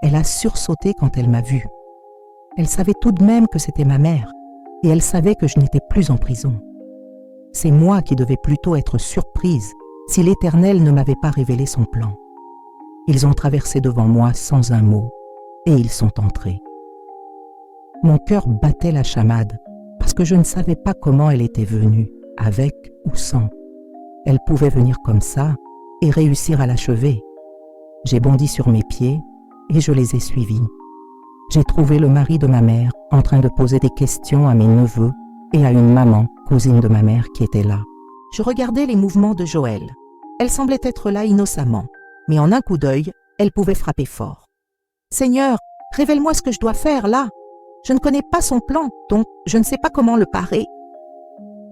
Elle a sursauté quand elle m'a vue. Elle savait tout de même que c'était ma mère, et elle savait que je n'étais plus en prison. C'est moi qui devais plutôt être surprise si l'Éternel ne m'avait pas révélé son plan. Ils ont traversé devant moi sans un mot, et ils sont entrés. Mon cœur battait la chamade, parce que je ne savais pas comment elle était venue, avec ou sans. Elle pouvait venir comme ça et réussir à l'achever. J'ai bondi sur mes pieds et je les ai suivis. J'ai trouvé le mari de ma mère en train de poser des questions à mes neveux et à une maman, cousine de ma mère, qui était là. Je regardais les mouvements de Joël. Elle semblait être là innocemment, mais en un coup d'œil, elle pouvait frapper fort. « Seigneur, révèle-moi ce que je dois faire là. Je ne connais pas son plan, donc je ne sais pas comment le parer. »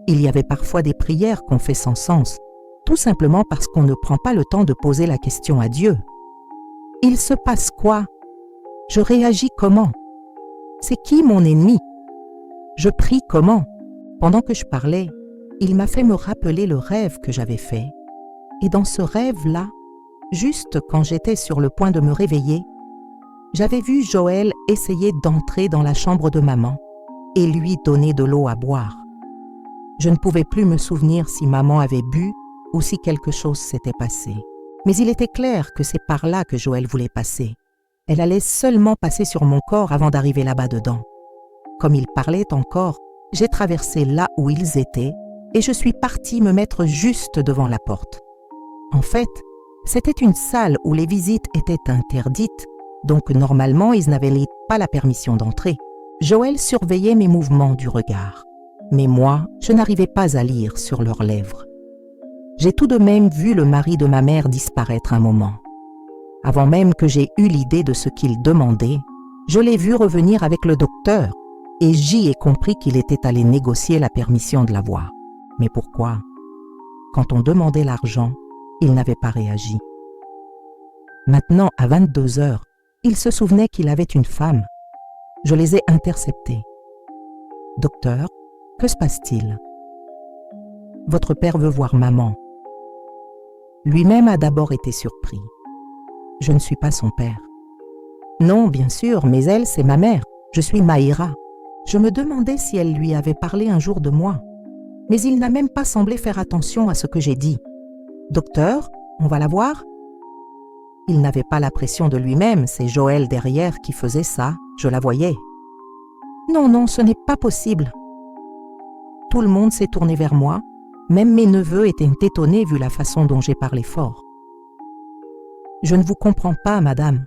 Il y avait parfois des prières qu'on fait sans sens, tout simplement parce qu'on ne prend pas le temps de poser la question à Dieu. Il se passe quoi? Je réagis comment? C'est qui mon ennemi? Je prie comment? Pendant que je parlais, il m'a fait me rappeler le rêve que j'avais fait. Et dans ce rêve-là, juste quand j'étais sur le point de me réveiller, j'avais vu Joël essayer d'entrer dans la chambre de maman et lui donner de l'eau à boire. Je ne pouvais plus me souvenir si maman avait bu ou si quelque chose s'était passé. Mais il était clair que c'est par là que Joël voulait passer. Elle allait seulement passer sur mon corps avant d'arriver là-bas dedans. Comme ils parlaient encore, j'ai traversé là où ils étaient et je suis partie me mettre juste devant la porte. En fait, c'était une salle où les visites étaient interdites, donc normalement ils n'avaient pas la permission d'entrer. Joël surveillait mes mouvements du regard, mais moi, je n'arrivais pas à lire sur leurs lèvres. J'ai tout de même vu le mari de ma mère disparaître un moment. Avant même que j'aie eu l'idée de ce qu'il demandait, je l'ai vu revenir avec le docteur et j'y ai compris qu'il était allé négocier la permission de la voir. Mais pourquoi? Quand on demandait l'argent, il n'avait pas réagi. Maintenant, à 22 heures, il se souvenait qu'il avait une femme. Je les ai interceptés. « Docteur, que se passe-t-il? » « Votre père veut voir maman. » Lui-même a d'abord été surpris. « Je ne suis pas son père. »« Non, bien sûr, mais elle, c'est ma mère. Je suis Maïra. » Je me demandais si elle lui avait parlé un jour de moi. Mais il n'a même pas semblé faire attention à ce que j'ai dit. « Docteur, on va la voir ?» Il n'avait pas la pression de lui-même, c'est Joël derrière qui faisait ça, je la voyais. « Non, non, ce n'est pas possible. » Tout le monde s'est tourné vers moi. Même mes neveux étaient étonnés vu la façon dont j'ai parlé fort. « Je ne vous comprends pas, madame. »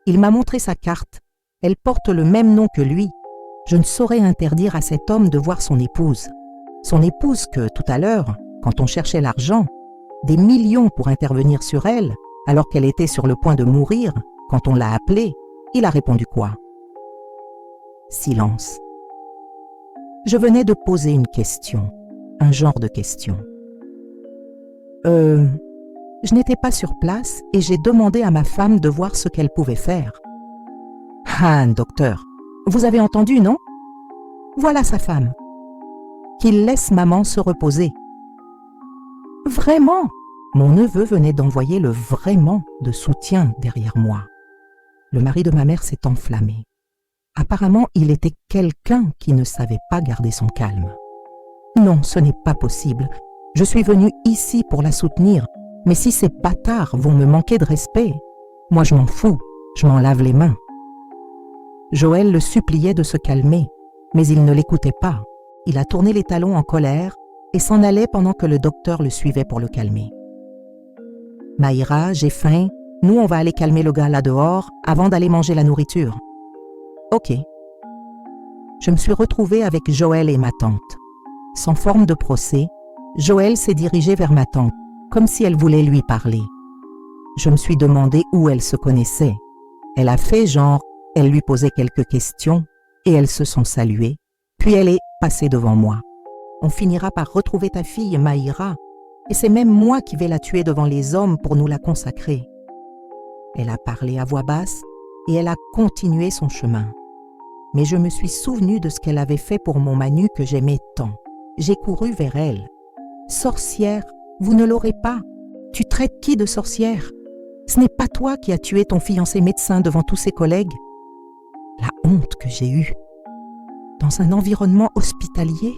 Il m'a montré sa carte. Elle porte le même nom que lui. Je ne saurais interdire à cet homme de voir son épouse. Son épouse que, tout à l'heure, quand on cherchait l'argent, des millions pour intervenir sur elle, alors qu'elle était sur le point de mourir, quand on l'a appelé, il a répondu quoi? Silence. Je venais de poser une question. Un genre de question. Je n'étais pas sur place et j'ai demandé à ma femme de voir ce qu'elle pouvait faire. Ah, docteur, vous avez entendu, non? Voilà sa femme. Qu'il laisse maman se reposer. Vraiment? Mon neveu venait d'envoyer le vraiment de soutien derrière moi. Le mari de ma mère s'est enflammé. Apparemment, il était quelqu'un qui ne savait pas garder son calme. Non, ce n'est pas possible. Je suis venue ici pour la soutenir, mais si ces bâtards vont me manquer de respect, moi je m'en fous, je m'en lave les mains. Joël le suppliait de se calmer, mais il ne l'écoutait pas. Il a tourné les talons en colère et s'en allait pendant que le docteur le suivait pour le calmer. « Maïra, j'ai faim, nous on va aller calmer le gars là dehors avant d'aller manger la nourriture. » « Ok. » Je me suis retrouvée avec Joël et ma tante. Sans forme de procès, Joël s'est dirigé vers ma tante, comme si elle voulait lui parler. Je me suis demandé où elle se connaissait. Elle a fait genre, elle lui posait quelques questions et elles se sont saluées, puis elle est passée devant moi. On finira par retrouver ta fille, Maïra, et c'est même moi qui vais la tuer devant les hommes pour nous la consacrer. Elle a parlé à voix basse et elle a continué son chemin. Mais je me suis souvenue de ce qu'elle avait fait pour mon Manu que j'aimais tant. J'ai couru vers elle. « Sorcière, vous ne l'aurez pas. Tu traites qui de sorcière? » Ce n'est pas toi qui as tué ton fiancé médecin devant tous ses collègues. La honte que j'ai eue. Dans un environnement hospitalier,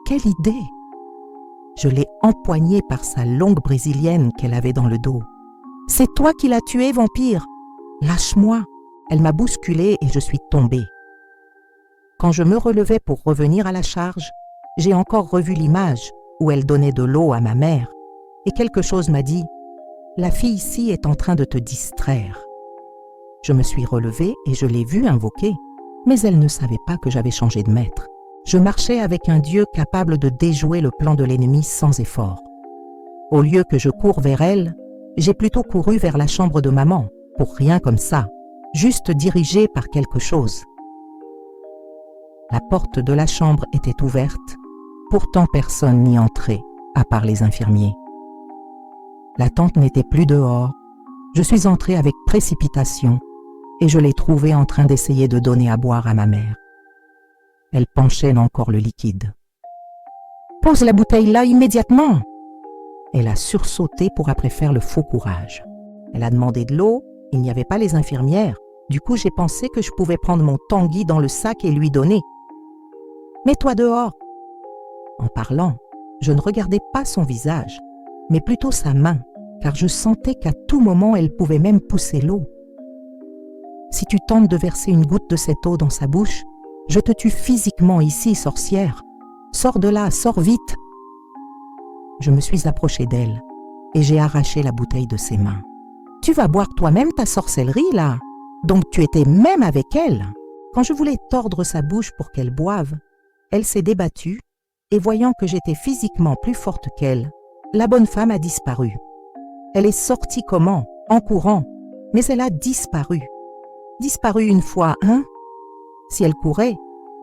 quelle idée! Je l'ai empoignée par sa longue brésilienne qu'elle avait dans le dos. C'est toi qui l'as tué, vampire! Lâche-moi! Elle m'a bousculée et je suis tombée. Quand je me relevais pour revenir à la charge, j'ai encore revu l'image où elle donnait de l'eau à ma mère et quelque chose m'a dit « La fille ici est en train de te distraire ». Je me suis relevée et je l'ai vue invoquer, mais elle ne savait pas que j'avais changé de maître. Je marchais avec un Dieu capable de déjouer le plan de l'ennemi sans effort. Au lieu que je cours vers elle, j'ai plutôt couru vers la chambre de maman, pour rien comme ça, juste dirigée par quelque chose. La porte de la chambre était ouverte, pourtant personne n'y entrait, à part les infirmiers. La tante n'était plus dehors. Je suis entrée avec précipitation et je l'ai trouvée en train d'essayer de donner à boire à ma mère. Elle penchait encore le liquide. « Pose la bouteille là immédiatement !» Elle a sursauté pour après faire le faux courage. Elle a demandé de l'eau, il n'y avait pas les infirmières. Du coup, j'ai pensé que je pouvais prendre mon Tanguy dans le sac et lui donner. « Mets-toi dehors !» En parlant, je ne regardais pas son visage, mais plutôt sa main, car je sentais qu'à tout moment, elle pouvait même pousser l'eau. « Si tu tentes de verser une goutte de cette eau dans sa bouche, je te tue physiquement ici, sorcière. Sors de là, sors vite !» Je me suis approchée d'elle et j'ai arraché la bouteille de ses mains. « Tu vas boire toi-même ta sorcellerie, là. Donc tu étais même avec elle. » Quand je voulais tordre sa bouche pour qu'elle boive, elle s'est débattue et voyant que j'étais physiquement plus forte qu'elle, la bonne femme a disparu. Elle est sortie comment? En courant, mais elle a disparu. Disparu une fois, hein? Si elle courait,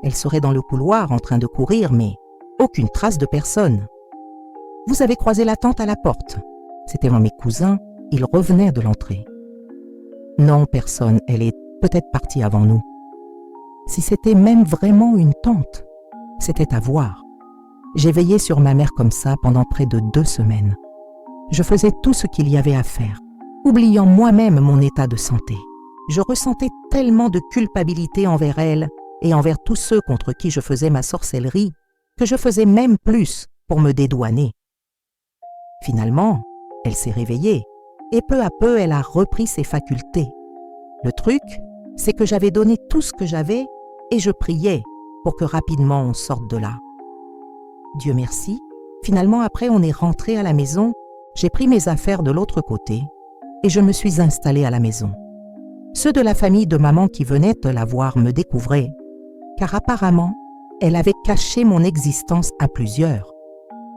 elle serait dans le couloir en train de courir, mais aucune trace de personne. Vous avez croisé la tante à la porte. C'était mes cousins, ils revenaient de l'entrée. Non, personne, elle est peut-être partie avant nous. Si c'était même vraiment une tante, c'était à voir. J'ai veillé sur ma mère comme ça pendant près de 2 semaines. Je faisais tout ce qu'il y avait à faire, oubliant moi-même mon état de santé. Je ressentais tellement de culpabilité envers elle et envers tous ceux contre qui je faisais ma sorcellerie que je faisais même plus pour me dédouaner. Finalement, elle s'est réveillée et peu à peu, elle a repris ses facultés. Le truc, c'est que j'avais donné tout ce que j'avais et je priais pour que rapidement on sorte de là. Dieu merci, finalement après on est rentré à la maison, j'ai pris mes affaires de l'autre côté et je me suis installée à la maison. Ceux de la famille de maman qui venaient de la voir me découvraient, car apparemment, elle avait caché mon existence à plusieurs.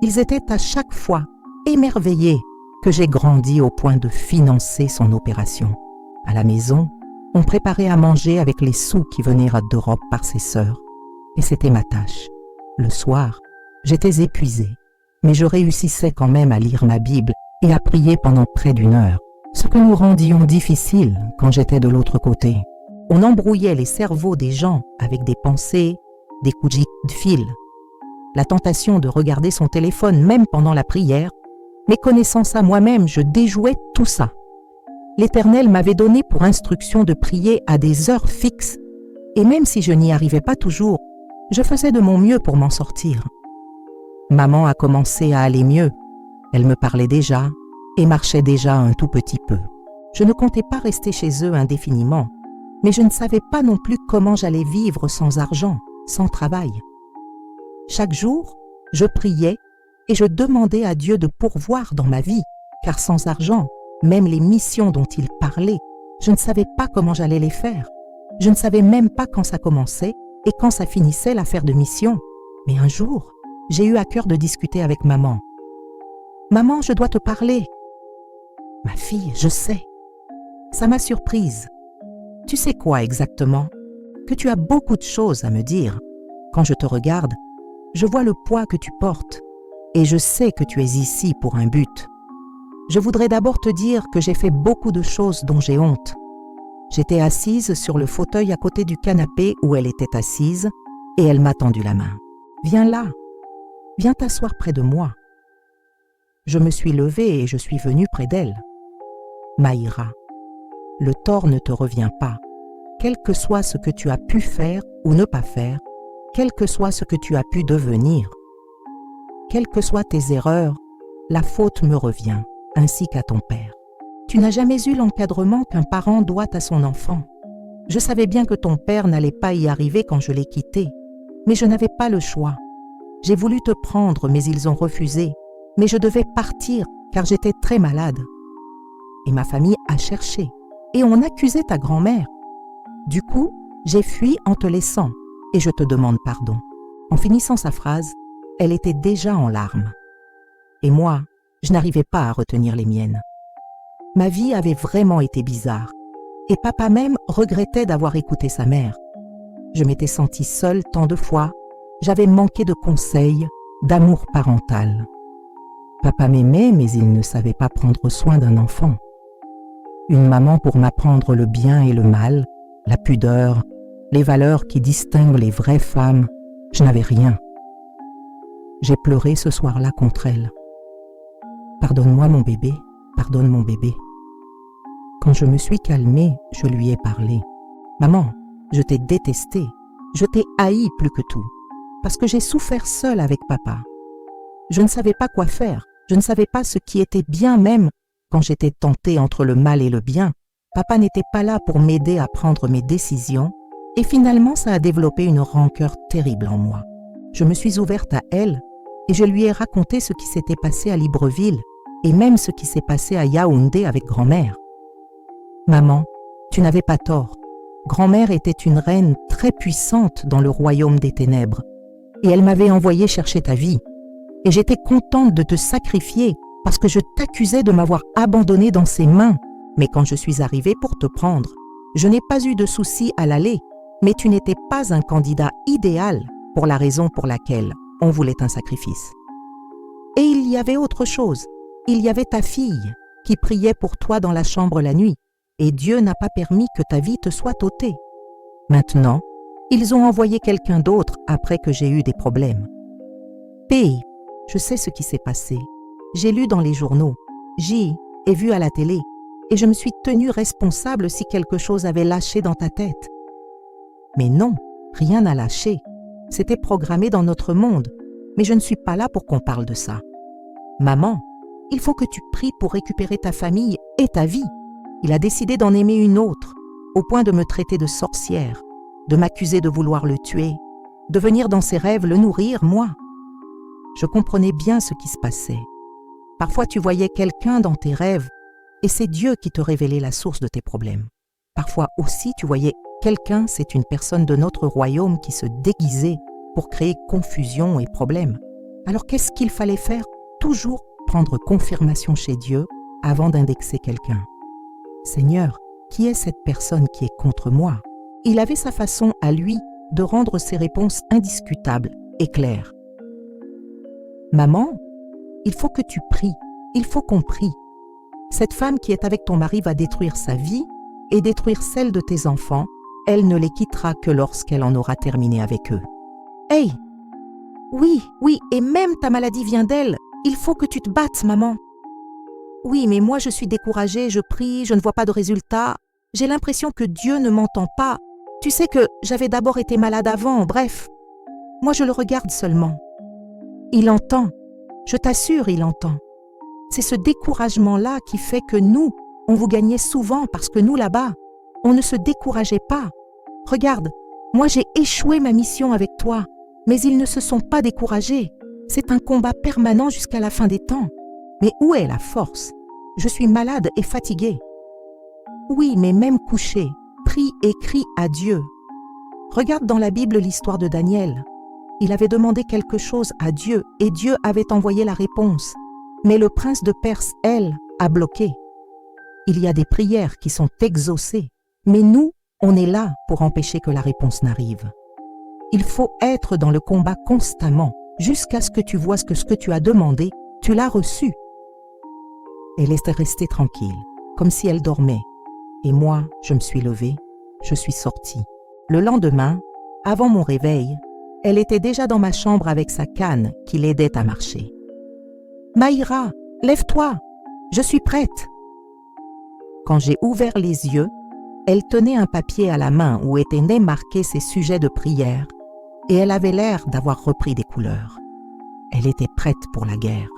Ils étaient à chaque fois émerveillés que j'ai grandi au point de financer son opération. À la maison, on préparait à manger avec les sous qui venaient d'Europe par ses sœurs. Et c'était ma tâche. Le soir, j'étais épuisée, mais je réussissais quand même à lire ma Bible et à prier pendant près d'1 heure, ce que nous rendions difficile quand j'étais de l'autre côté. On embrouillait les cerveaux des gens avec des pensées, des coups de fil. La tentation de regarder son téléphone même pendant la prière, mais connaissant ça moi-même, je déjouais tout ça. L'Éternel m'avait donné pour instruction de prier à des heures fixes, et même si je n'y arrivais pas toujours, je faisais de mon mieux pour m'en sortir. Maman a commencé à aller mieux. Elle me parlait déjà et marchait déjà un tout petit peu. Je ne comptais pas rester chez eux indéfiniment, mais je ne savais pas non plus comment j'allais vivre sans argent, sans travail. Chaque jour, je priais et je demandais à Dieu de pourvoir dans ma vie, car sans argent, même les missions dont il parlait, je ne savais pas comment j'allais les faire. Je ne savais même pas quand ça commençait et quand ça finissait l'affaire de mission. Mais un jour, j'ai eu à cœur de discuter avec maman. « Maman, je dois te parler. »« Ma fille, je sais. » Ça m'a surprise. « Tu sais quoi exactement? Que tu as beaucoup de choses à me dire. Quand je te regarde, je vois le poids que tu portes et je sais que tu es ici pour un but. Je voudrais d'abord te dire que j'ai fait beaucoup de choses dont j'ai honte. J'étais assise sur le fauteuil à côté du canapé où elle était assise et elle m'a tendu la main. « Viens là, viens t'asseoir près de moi. » Je me suis levée et je suis venue près d'elle. Maïra, le tort ne te revient pas, quel que soit ce que tu as pu faire ou ne pas faire, quel que soit ce que tu as pu devenir. Quelles que soient tes erreurs, la faute me revient, ainsi qu'à ton père. Tu n'as jamais eu l'encadrement qu'un parent doit à son enfant. Je savais bien que ton père n'allait pas y arriver quand je l'ai quitté, mais je n'avais pas le choix. J'ai voulu te prendre, mais ils ont refusé. Mais je devais partir, car j'étais très malade. Et ma famille a cherché, et on accusait ta grand-mère. Du coup, j'ai fui en te laissant, et je te demande pardon. En finissant sa phrase, elle était déjà en larmes. Et moi, je n'arrivais pas à retenir les miennes. Ma vie avait vraiment été bizarre, et papa même regrettait d'avoir écouté sa mère. Je m'étais sentie seule tant de fois, j'avais manqué de conseils, d'amour parental. Papa m'aimait, mais il ne savait pas prendre soin d'un enfant. Une maman pour m'apprendre le bien et le mal, la pudeur, les valeurs qui distinguent les vraies femmes, je n'avais rien. J'ai pleuré ce soir-là contre elle. Pardonne-moi mon bébé, pardonne mon bébé. Quand je me suis calmée, je lui ai parlé. Maman, je t'ai détestée, je t'ai haï plus que tout, parce que j'ai souffert seule avec papa. Je ne savais pas quoi faire, je ne savais pas ce qui était bien même quand j'étais tentée entre le mal et le bien. Papa n'était pas là pour m'aider à prendre mes décisions et finalement ça a développé une rancœur terrible en moi. Je me suis ouverte à elle et je lui ai raconté ce qui s'était passé à Libreville et même ce qui s'est passé à Yaoundé avec grand-mère. Maman, tu n'avais pas tort. Grand-mère était une reine très puissante dans le royaume des ténèbres et elle m'avait envoyé chercher ta vie. Et j'étais contente de te sacrifier parce que je t'accusais de m'avoir abandonnée dans ses mains. Mais quand je suis arrivée pour te prendre, je n'ai pas eu de soucis à l'aller, mais tu n'étais pas un candidat idéal pour la raison pour laquelle on voulait un sacrifice. Et il y avait autre chose. Il y avait ta fille qui priait pour toi dans la chambre la nuit, et Dieu n'a pas permis que ta vie te soit ôtée. Maintenant, ils ont envoyé quelqu'un d'autre après que j'ai eu des problèmes. Pays, je sais ce qui s'est passé. J'ai lu dans les journaux, j'y ai vu à la télé, et je me suis tenue responsable si quelque chose avait lâché dans ta tête. Mais non, rien n'a lâché. C'était programmé dans notre monde, mais je ne suis pas là pour qu'on parle de ça. Maman, il faut que tu pries pour récupérer ta famille et ta vie. Il a décidé d'en aimer une autre, au point de me traiter de sorcière, de m'accuser de vouloir le tuer, de venir dans ses rêves le nourrir, moi. Je comprenais bien ce qui se passait. Parfois tu voyais quelqu'un dans tes rêves, et c'est Dieu qui te révélait la source de tes problèmes. Parfois aussi tu voyais quelqu'un, c'est une personne de notre royaume qui se déguisait pour créer confusion et problèmes. Alors qu'est-ce qu'il fallait faire? Toujours prendre confirmation chez Dieu avant d'indexer quelqu'un. Seigneur, qui est cette personne qui est contre moi? Il avait sa façon à lui de rendre ses réponses indiscutables et claires. Maman, il faut que tu pries, il faut qu'on prie. Cette femme qui est avec ton mari va détruire sa vie et détruire celle de tes enfants. Elle ne les quittera que lorsqu'elle en aura terminé avec eux. Hey! Oui, et même ta maladie vient d'elle. Il faut que tu te battes, maman. Oui, mais moi je suis découragée, je prie, je ne vois pas de résultat. J'ai l'impression que Dieu ne m'entend pas. Tu sais que j'avais d'abord été malade avant, bref. Moi je le regarde seulement. Il entend. Je t'assure, il entend. C'est ce découragement-là qui fait que nous, on vous gagnait souvent parce que nous, là-bas, on ne se décourageait pas. Regarde, moi j'ai échoué ma mission avec toi, mais ils ne se sont pas découragés. C'est un combat permanent jusqu'à la fin des temps. Mais où est la force? Je suis malade et fatiguée. Oui, mais même couché, prie et crie à Dieu. Regarde dans la Bible l'histoire de Daniel. Il avait demandé quelque chose à Dieu et Dieu avait envoyé la réponse. Mais le prince de Perse, elle, a bloqué. Il y a des prières qui sont exaucées, mais nous, on est là pour empêcher que la réponse n'arrive. Il faut être dans le combat constamment, jusqu'à ce que tu vois que ce que tu as demandé, tu l'as reçu. Elle était restée tranquille, comme si elle dormait. Et moi, je me suis levée, je suis sortie. Le lendemain, avant mon réveil, elle était déjà dans ma chambre avec sa canne qui l'aidait à marcher. « Maïra, lève-toi, je suis prête. » Quand j'ai ouvert les yeux, elle tenait un papier à la main où étaient nés marqués ses sujets de prière, et elle avait l'air d'avoir repris des couleurs. Elle était prête pour la guerre.